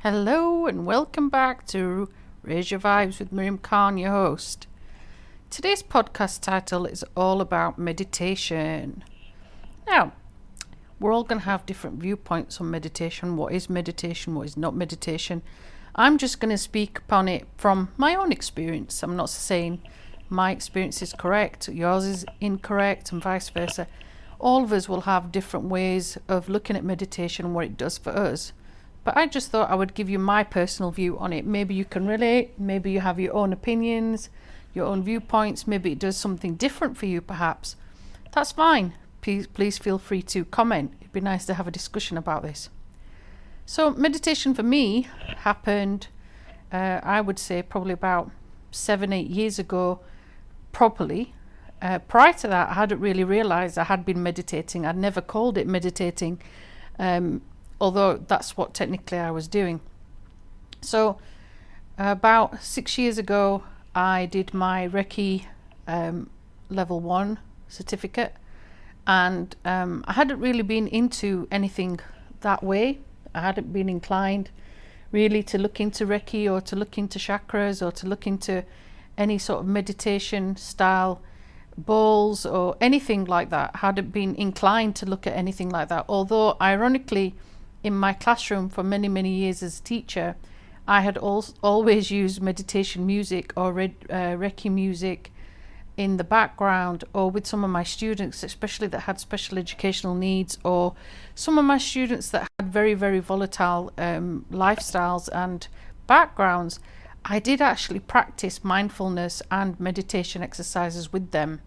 Hello and welcome back to Raise Your Vibes with Miriam, your host. Today's podcast title is all about meditation. Now, we're all going to have different viewpoints on meditation. What is meditation? What is not meditation? I'm just going to speak upon it from my own experience. I'm not saying my experience is correct, yours is incorrect, and vice versa. All of us will have different ways of looking at meditation and what it does for us. But I just thought I would give you my personal view on it. Maybe you can relate, maybe you have your own opinions, your own viewpoints, maybe it does something different for you perhaps. That's fine. Please feel free to comment. It'd be nice to have a discussion about this. So meditation for me happened, I would say probably about 7-8 years ago properly. Prior to that, I hadn't really realised I had been meditating. I'd never called it meditating. Although that's what technically I was doing. So about 6 years ago, I did my Reiki level 1 certificate, and I hadn't really been into anything that way. I hadn't been inclined really to look into Reiki or to look into chakras or to look into any sort of meditation style bowls or anything like that. I hadn't been inclined to look at anything like that, although ironically in my classroom for many years as a teacher, I had always used meditation music or Reiki music in the background, or with some of my students, especially that had special educational needs, or some of my students that had very volatile lifestyles and backgrounds. I did actually practice mindfulness and meditation exercises with them.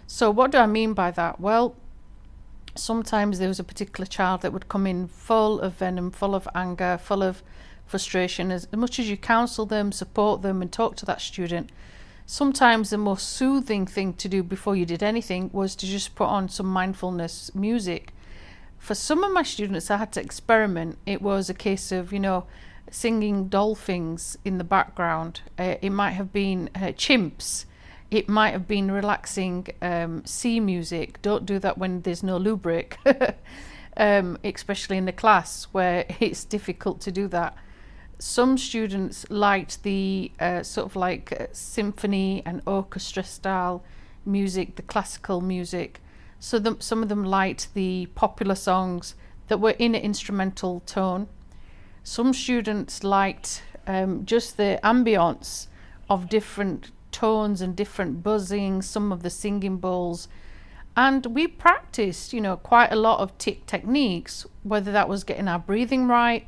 So what do I mean by that? Well, sometimes there was a particular child that would come in full of venom, full of anger, full of frustration. As much as you counsel them, support them and talk to that student, sometimes the most soothing thing to do before you did anything was to just put on some mindfulness music. For some of my students, I had to experiment. It was a case of, singing dolphins in the background. It might have been chimps. It might have been relaxing sea music. Don't do that when there's no lubric, especially in the class where it's difficult to do that. Some students liked the sort of like symphony and orchestra style music, the classical music. So some of them liked the popular songs that were in an instrumental tone. Some students liked just the ambience of different tones and different buzzing, some of the singing bowls. And we practiced, quite a lot of techniques, whether that was getting our breathing right,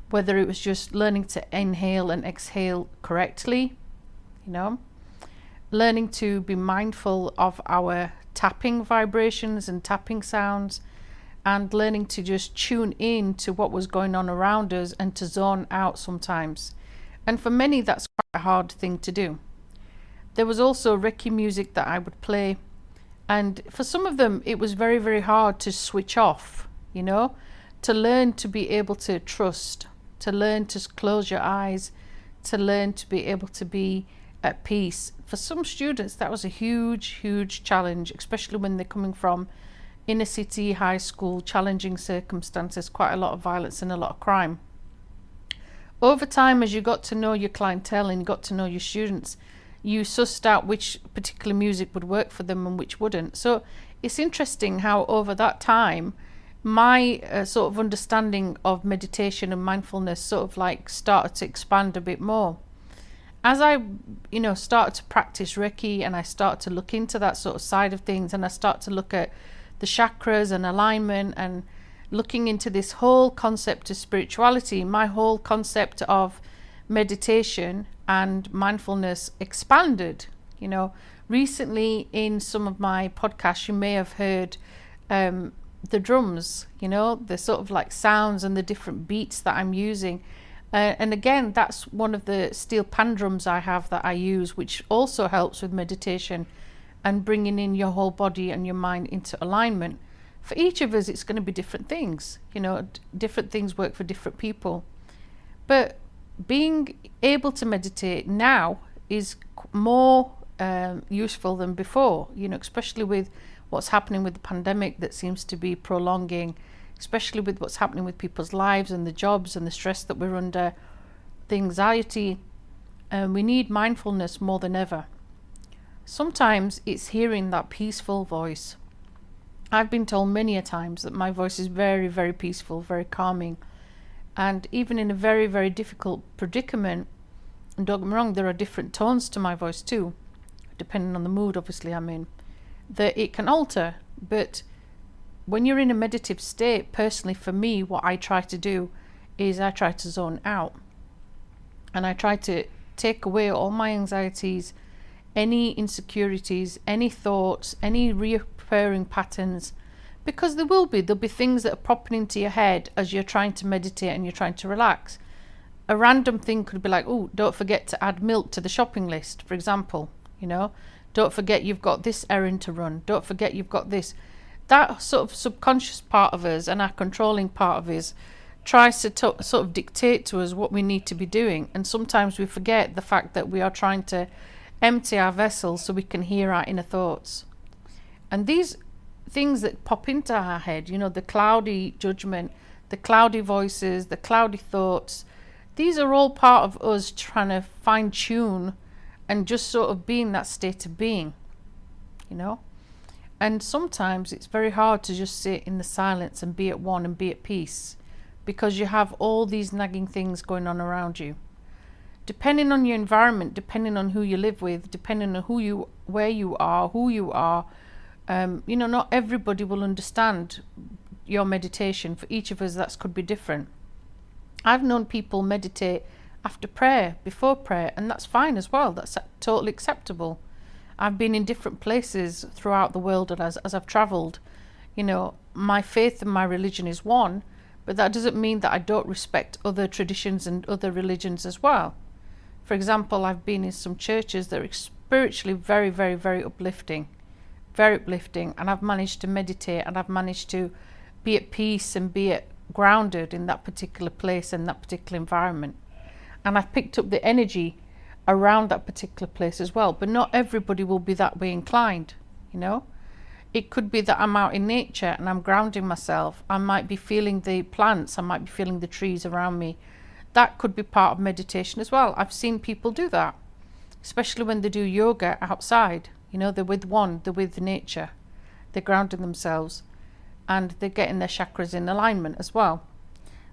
whether it was just learning to inhale and exhale correctly, learning to be mindful of our tapping vibrations and tapping sounds, and learning to just tune in to what was going on around us and to zone out sometimes. And for many, that's quite a hard thing to do. There was also Reiki music that I would play, and for some of them it was very hard to switch off, to learn to be able to trust, to learn to close your eyes, to learn to be able to be at peace. For some students that was a huge challenge, especially when they're coming from inner city, high school, challenging circumstances, quite a lot of violence and a lot of crime. Over time, as you got to know your clientele and you got to know your students, you sussed out which particular music would work for them and which wouldn't. So it's interesting how over that time, my sort of understanding of meditation and mindfulness sort of like started to expand a bit more. As I, started to practice Reiki and I started to look into that sort of side of things, and I start to look at the chakras and alignment and looking into this whole concept of spirituality, my whole concept of meditation and mindfulness expanded. Recently in some of my podcasts, you may have heard the drums, the sort of like sounds and the different beats that I'm using. And again, that's one of the steel pan drums I have that I use, which also helps with meditation and bringing in your whole body and your mind into alignment. For each of us, it's going to be different things. Different things work for different people. But being able to meditate now is more useful than before, especially with what's happening with the pandemic that seems to be prolonging especially with what's happening with people's lives and the jobs and the stress that we're under, the anxiety. We need mindfulness more than ever. Sometimes it's hearing that peaceful voice. I've been told many a times that my voice is very, very peaceful, very calming. And even in a very, very difficult predicament, and don't get me wrong, there are different tones to my voice too, depending on the mood obviously I'm in, that it can alter. But when you're in a meditative state, personally for me, what I try to do is I try to zone out. And I try to take away all my anxieties, any insecurities, any thoughts, any reoccurring patterns, because there'll be things that are popping into your head as you're trying to meditate and you're trying to relax. A random thing could be like, oh, don't forget to add milk to the shopping list, for example. Don't forget you've got this errand to run. Don't forget you've got this. That sort of subconscious part of us and our controlling part of us tries to sort of dictate to us what we need to be doing. And sometimes we forget the fact that we are trying to empty our vessels so we can hear our inner thoughts. And these things that pop into our head, the cloudy judgment, the cloudy voices, the cloudy thoughts, these are all part of us trying to fine tune and just sort of be in that state of being, And sometimes it's very hard to just sit in the silence and be at one and be at peace, because you have all these nagging things going on around you. Depending on your environment, depending on who you live with, depending on where you are, who you are, not everybody will understand your meditation. For each of us, that could be different. I've known people meditate after prayer, before prayer, and that's fine as well. That's totally acceptable. I've been in different places throughout the world, and as I've travelled, my faith and my religion is one, but that doesn't mean that I don't respect other traditions and other religions as well. For example, I've been in some churches that are spiritually very, very, very uplifting, and I've managed to meditate and I've managed to be at peace and be grounded in that particular place and that particular environment. And I've picked up the energy around that particular place as well. But not everybody will be that way inclined, It could be that I'm out in nature and I'm grounding myself. I might be feeling the plants, I might be feeling the trees around me. That could be part of meditation as well. I've seen people do that, especially when they do yoga outside. They're with nature. They're grounding themselves and they're getting their chakras in alignment as well.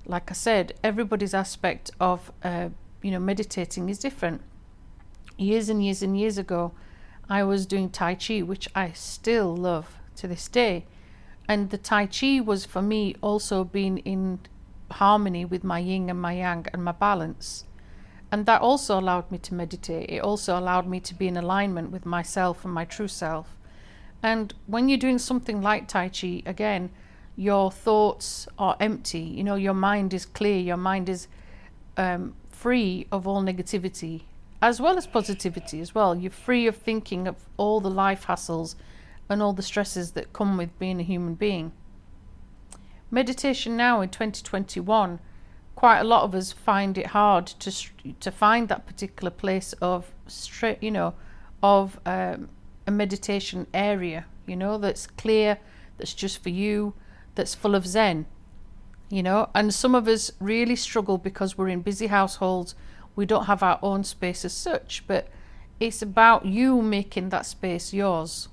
Like I said, everybody's aspect of meditating is different. Years and years and years ago, I was doing Tai Chi, which I still love to this day. And the Tai Chi was for me also being in harmony with my yin and my yang and my balance. And that also allowed me to meditate. It also allowed me to be in alignment with myself and my true self. And when you're doing something like Tai Chi, again, your thoughts are empty. Your mind is clear. Your mind is free of all negativity, as well as positivity as well. You're free of thinking of all the life hassles and all the stresses that come with being a human being. Meditation now in 2021, quite a lot of us find it hard to find that particular place of a meditation area, that's clear, that's just for you, that's full of zen, and some of us really struggle because we're in busy households. We don't have our own space as such, but it's about you making that space yours,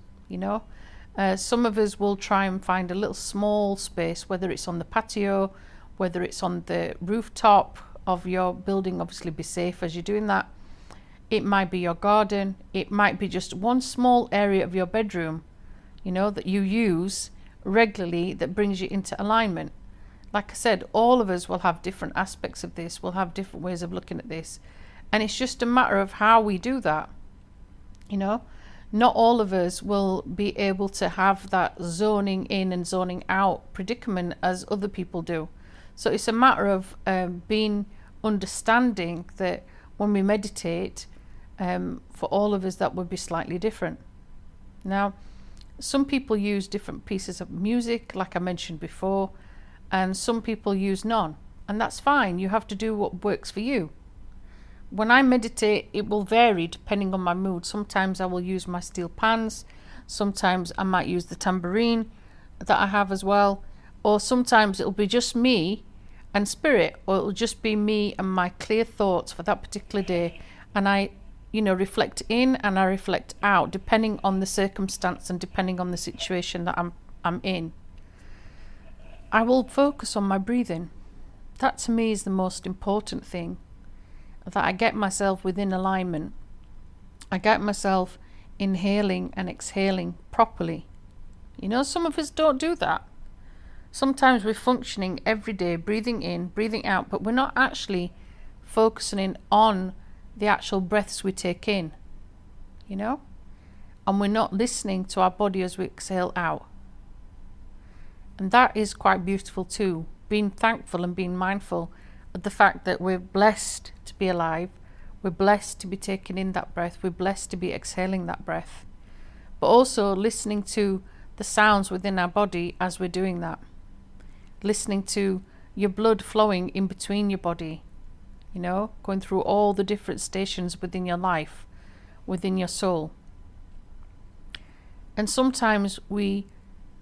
Some of us will try and find a little small space, whether it's on the patio, whether it's on the rooftop of your building. Obviously be safe as you're doing that. It might be your garden. It might be just one small area of your bedroom, that you use regularly that brings you into alignment. Like I said, all of us will have different aspects of this. We'll have different ways of looking at this. And it's just a matter of how we do that. Not all of us will be able to have that zoning in and zoning out predicament as other people do. So it's a matter of being understanding that when we meditate, for all of us that would be slightly different. Now, some people use different pieces of music, like I mentioned before, and some people use none. And that's fine. You have to do what works for you. When I meditate, it will vary depending on my mood. Sometimes I will use my steel pans. Sometimes I might use the tambourine that I have as well. or sometimes it'll be just me and spirit, or it'll just be me and my clear thoughts for that particular day, and I reflect in and I reflect out depending on the circumstance and depending on the situation that I'm in. I will focus on my breathing. That to me is the most important thing, that I get myself within alignment. I get myself inhaling and exhaling properly. Some of us don't do that. Sometimes we're functioning every day, breathing in, breathing out, but we're not actually focusing on the actual breaths we take in, and we're not listening to our body as we exhale out. And that is quite beautiful too, being thankful and being mindful of the fact that we're blessed to be alive, we're blessed to be taking in that breath, we're blessed to be exhaling that breath, but also listening to the sounds within our body as we're doing that. Listening to your blood flowing in between your body, going through all the different stations within your life, within your soul. And sometimes we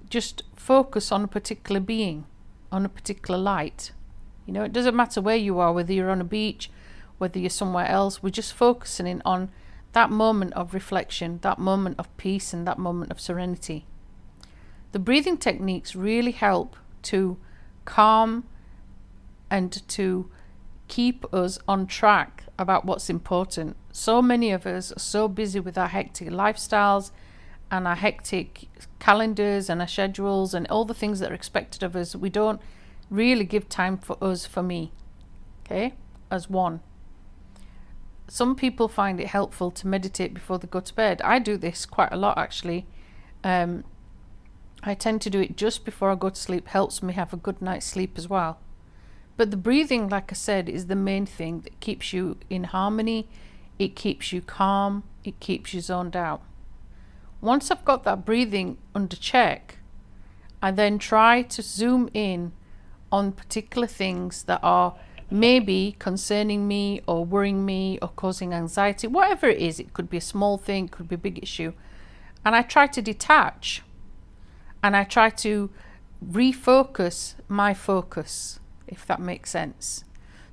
just focus on a particular being, on a particular light. It doesn't matter where you are, whether you're on a beach, whether you're somewhere else, we're just focusing in on that moment of reflection, that moment of peace, and that moment of serenity. The breathing techniques really help to calm and to keep us on track about what's important. So many of us are so busy with our hectic lifestyles and our hectic calendars and our schedules and all the things that are expected of us. We don't really give time for me, okay, as one. Some people find it helpful to meditate before they go to bed. I do this quite a lot, actually. I tend to do it just before I go to sleep. Helps me have a good night's sleep as well. But the breathing, like I said, is the main thing that keeps you in harmony. It keeps you calm. It keeps you zoned out. Once I've got that breathing under check, I then try to zoom in on particular things that are maybe concerning me or worrying me or causing anxiety, whatever it is. It could be a small thing, it could be a big issue. And I try to detach. And I try to refocus my focus, if that makes sense.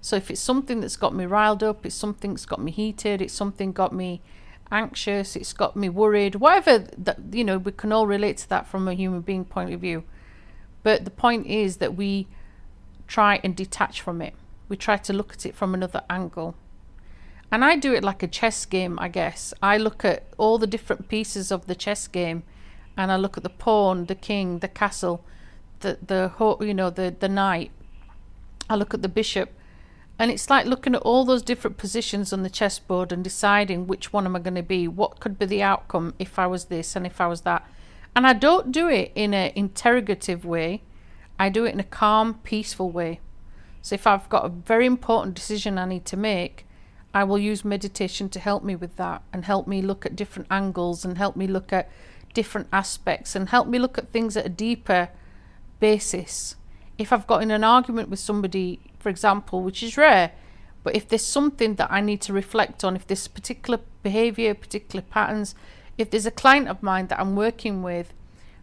So if it's something that's got me riled up, it's something that's got me heated, it's something got me anxious, it's got me worried, whatever, that, we can all relate to that from a human being point of view. But the point is that we try and detach from it. We try to look at it from another angle. And I do it like a chess game, I guess. I look at all the different pieces of the chess game, and I look at the pawn, the king, the castle, the knight. I look at the bishop, and it's like looking at all those different positions on the chessboard and deciding which one am I going to be, what could be the outcome if I was this and if I was that. And I don't do it in an interrogative way. I do it in a calm, peaceful way. So if I've got a very important decision I need to make, I will use meditation to help me with that and help me look at different angles and help me look at different aspects and help me look at things at a deeper basis. If I've got in an argument with somebody, for example, which is rare, but if there's something that I need to reflect on, if this particular behavior, particular patterns, if there's a client of mine that I'm working with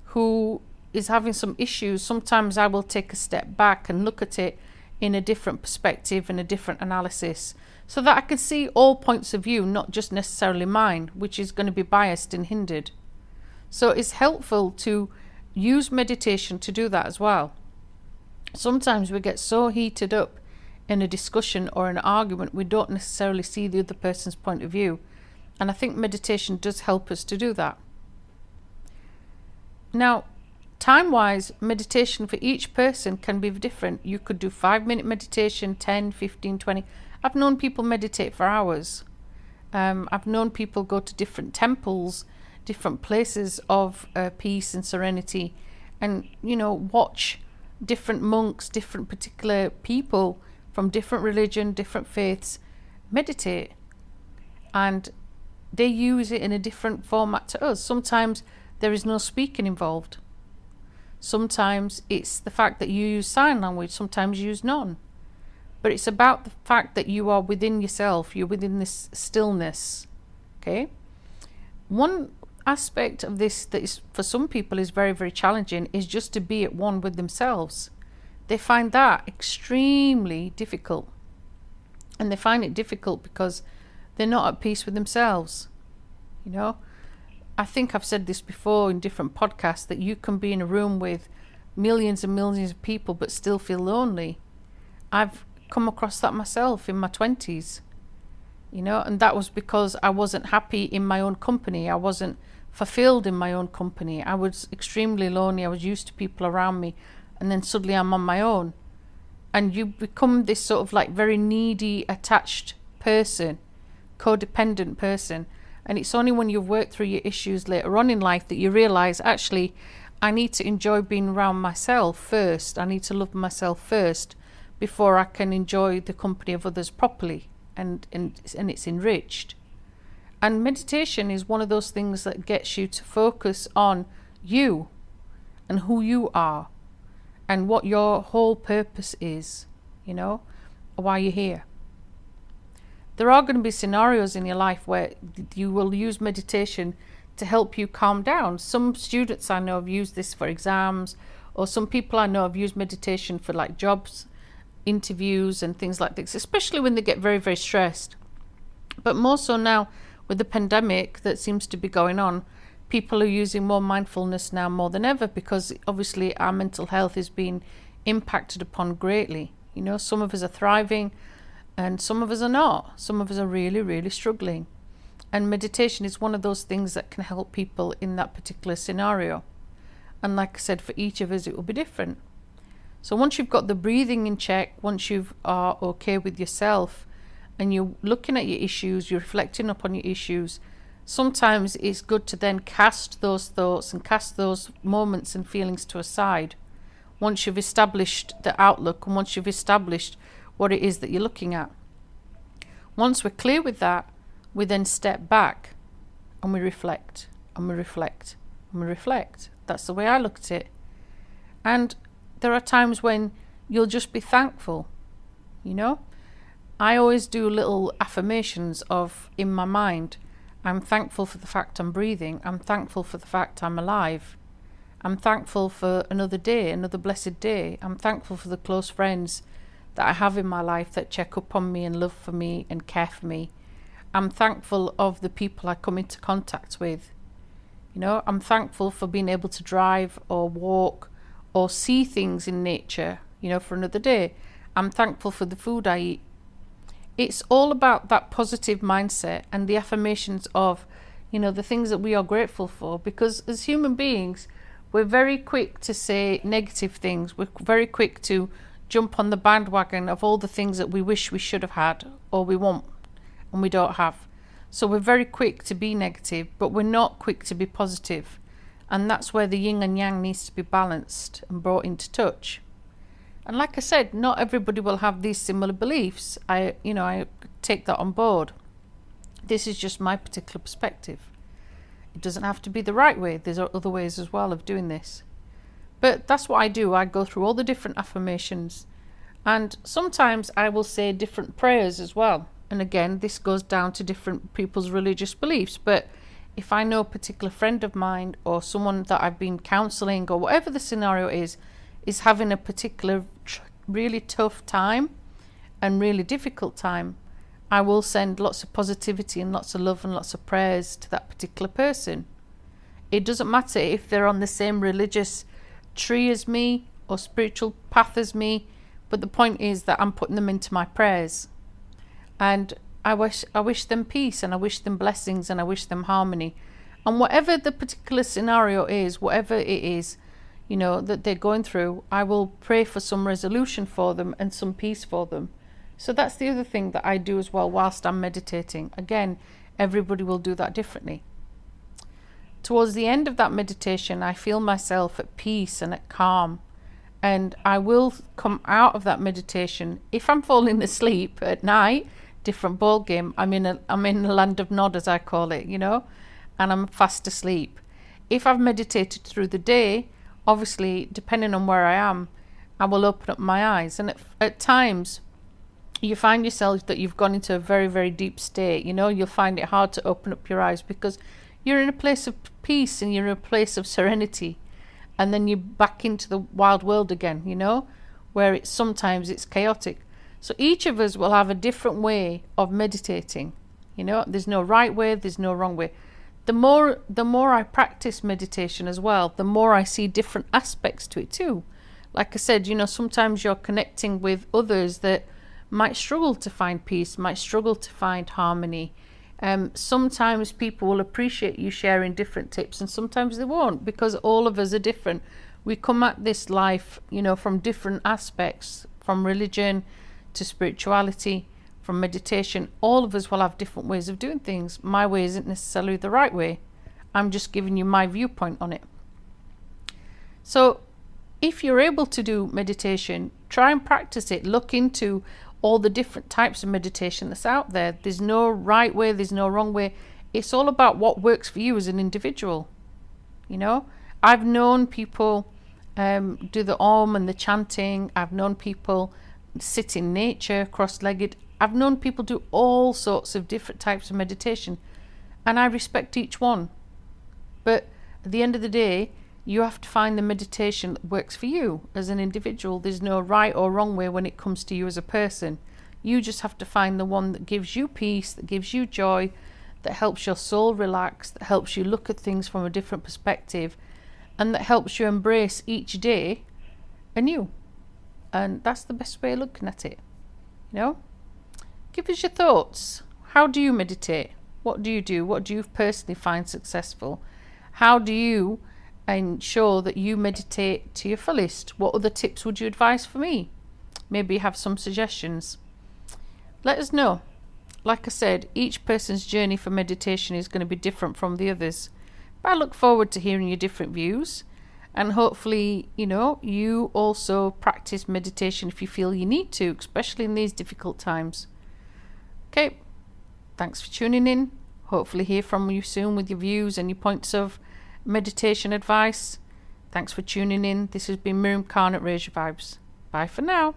who is having some issues, sometimes I will take a step back and look at it in a different perspective and a different analysis so that I can see all points of view, not just necessarily mine, which is going to be biased and hindered. So it's helpful to use meditation to do that as well. Sometimes we get so heated up in a discussion or an argument, we don't necessarily see the other person's point of view. And I think meditation does help us to do that. Now, time-wise, meditation for each person can be different. You could do 5-minute meditation, 10, 15, 20. I've known people meditate for hours. I've known people go to different temples, different places of peace and serenity, and watch different monks, different particular people from different religion, different faiths meditate, and they use it in a different format to us. Sometimes there is no speaking involved. Sometimes it's the fact that you use sign language, sometimes you use none. But it's about the fact that you are within yourself, you're within this stillness. Okay? One aspect of this that is for some people is very, very challenging is just to be at one with themselves. They find that extremely difficult. And they find it difficult because they're not at peace with themselves. You know, I think I've said this before in different podcasts, that you can be in a room with millions and millions of people but still feel lonely. I've come across that myself in my 20s, you know, and that was because I wasn't happy in my own company. I wasn't fulfilled in my own company. I was extremely lonely. I was used to people around me, and then suddenly I'm on my own. And you become this sort of like very needy, attached person, codependent person. And it's only when you've worked through your issues later on in life that you realise, actually, I need to enjoy being around myself first. I need to love myself first before I can enjoy the company of others properly and it's enriched. And meditation is one of those things that gets you to focus on you and who you are and what your whole purpose is, you know, why you're here. There are going to be scenarios in your life where you will use meditation to help you calm down. Some students I know have used this for exams, or some people I know have used meditation for like jobs, interviews and things like this, especially when they get very, very stressed. But more so now with the pandemic that seems to be going on, people are using more mindfulness now more than ever, because obviously our mental health is being impacted upon greatly. You know, some of us are thriving and some of us are not. Some of us are really, really struggling. And meditation is one of those things that can help people in that particular scenario. And like I said, for each of us, it will be different. So once you've got the breathing in check, once you are okay with yourself and you're looking at your issues, you're reflecting upon your issues, sometimes it's good to then cast those thoughts and cast those moments and feelings to a side. Once you've established the outlook and once you've established what it is that you're looking at. Once we're clear with that, we then step back and we reflect and we reflect and we reflect. That's the way I look at it. And there are times when you'll just be thankful, you know. I always do little affirmations of, in my mind, I'm thankful for the fact I'm breathing. I'm thankful for the fact I'm alive. I'm thankful for another day, another blessed day. I'm thankful for the close friends that I have in my life that check up on me and love for me and care for me. I'm thankful of the people I come into contact with. You know, I'm thankful for being able to drive or walk or see things in nature, you know, for another day. I'm thankful for the food I eat. It's all about that positive mindset and the affirmations of, you know, the things that we are grateful for, because as human beings, we're very quick to say negative things. We're very quick to jump on the bandwagon of all the things that we wish we should have had or we want and we don't have. So we're very quick to be negative, but we're not quick to be positive. And that's where the yin and yang needs to be balanced and brought into touch. And like I said, not everybody will have these similar beliefs. I take that on board. This is just my particular perspective. It doesn't have to be the right way. There's other ways as well of doing this. But that's what I do. I go through all the different affirmations. And sometimes I will say different prayers as well. And again, this goes down to different people's religious beliefs. But if I know a particular friend of mine or someone that I've been counselling or whatever the scenario is having a particular really tough time and really difficult time, I will send lots of positivity and lots of love and lots of prayers to that particular person. It doesn't matter if they're on the same religious tree as me or spiritual path as me, but the point is that I'm putting them into my prayers. And I wish them peace and I wish them blessings and I wish them harmony. And whatever the particular scenario is, whatever it is, you know, that they're going through, I will pray for some resolution for them and some peace for them. So that's the other thing that I do as well whilst I'm meditating. Again, everybody will do that differently. Towards the end of that meditation, I feel myself at peace and at calm. And I will come out of that meditation. If I'm falling asleep at night, different ball game. I'm in a land of nod, as I call it, you know, and I'm fast asleep. If I've meditated through the day, obviously, depending on where I am, I will open up my eyes. And at times, you find yourself that you've gone into a very, very deep state. You know, you'll find it hard to open up your eyes because you're in a place of peace and you're in a place of serenity, and then you're back into the wild world again, where sometimes it's chaotic. So each of us will have a different way of meditating. There's no right way, there's no wrong way. The more I practice meditation as well, the more I see different aspects to it too. Like I said, sometimes you're connecting with others that might struggle to find peace, might struggle to find harmony. Sometimes people will appreciate you sharing different tips, and sometimes they won't, because all of us are different. We come at this life, from different aspects, from religion to spirituality, from meditation. All of us will have different ways of doing things. My way isn't necessarily the right way. I'm just giving you my viewpoint on it. So if you're able to do meditation, try and practice it. Look into all the different types of meditation that's out there. There's no right way, there's no wrong way. It's all about what works for you as an individual. I've known people do the Om and the chanting. I've known people sit in nature cross-legged. I've known people do all sorts of different types of meditation, and I respect each one. But at the end of the day, you have to find the meditation that works for you as an individual. There's no right or wrong way when it comes to you as a person. You just have to find the one that gives you peace, that gives you joy, that helps your soul relax, that helps you look at things from a different perspective, and that helps you embrace each day anew. And that's the best way of looking at it. Give us your thoughts. How do you meditate? What do you do? What do you personally find successful? How do you ensure that you meditate to your fullest? What other tips would you advise for me? Maybe you have some suggestions. Let us know. Like I said, each person's journey for meditation is going to be different from the others. But I look forward to hearing your different views. And hopefully, you also practice meditation if you feel you need to, especially in these difficult times. Okay, thanks for tuning in. Hopefully hear from you soon with your views and your points of meditation advice. Thanks for tuning in. This has been Miriam Khan at Raise Your Vibes. Bye for now.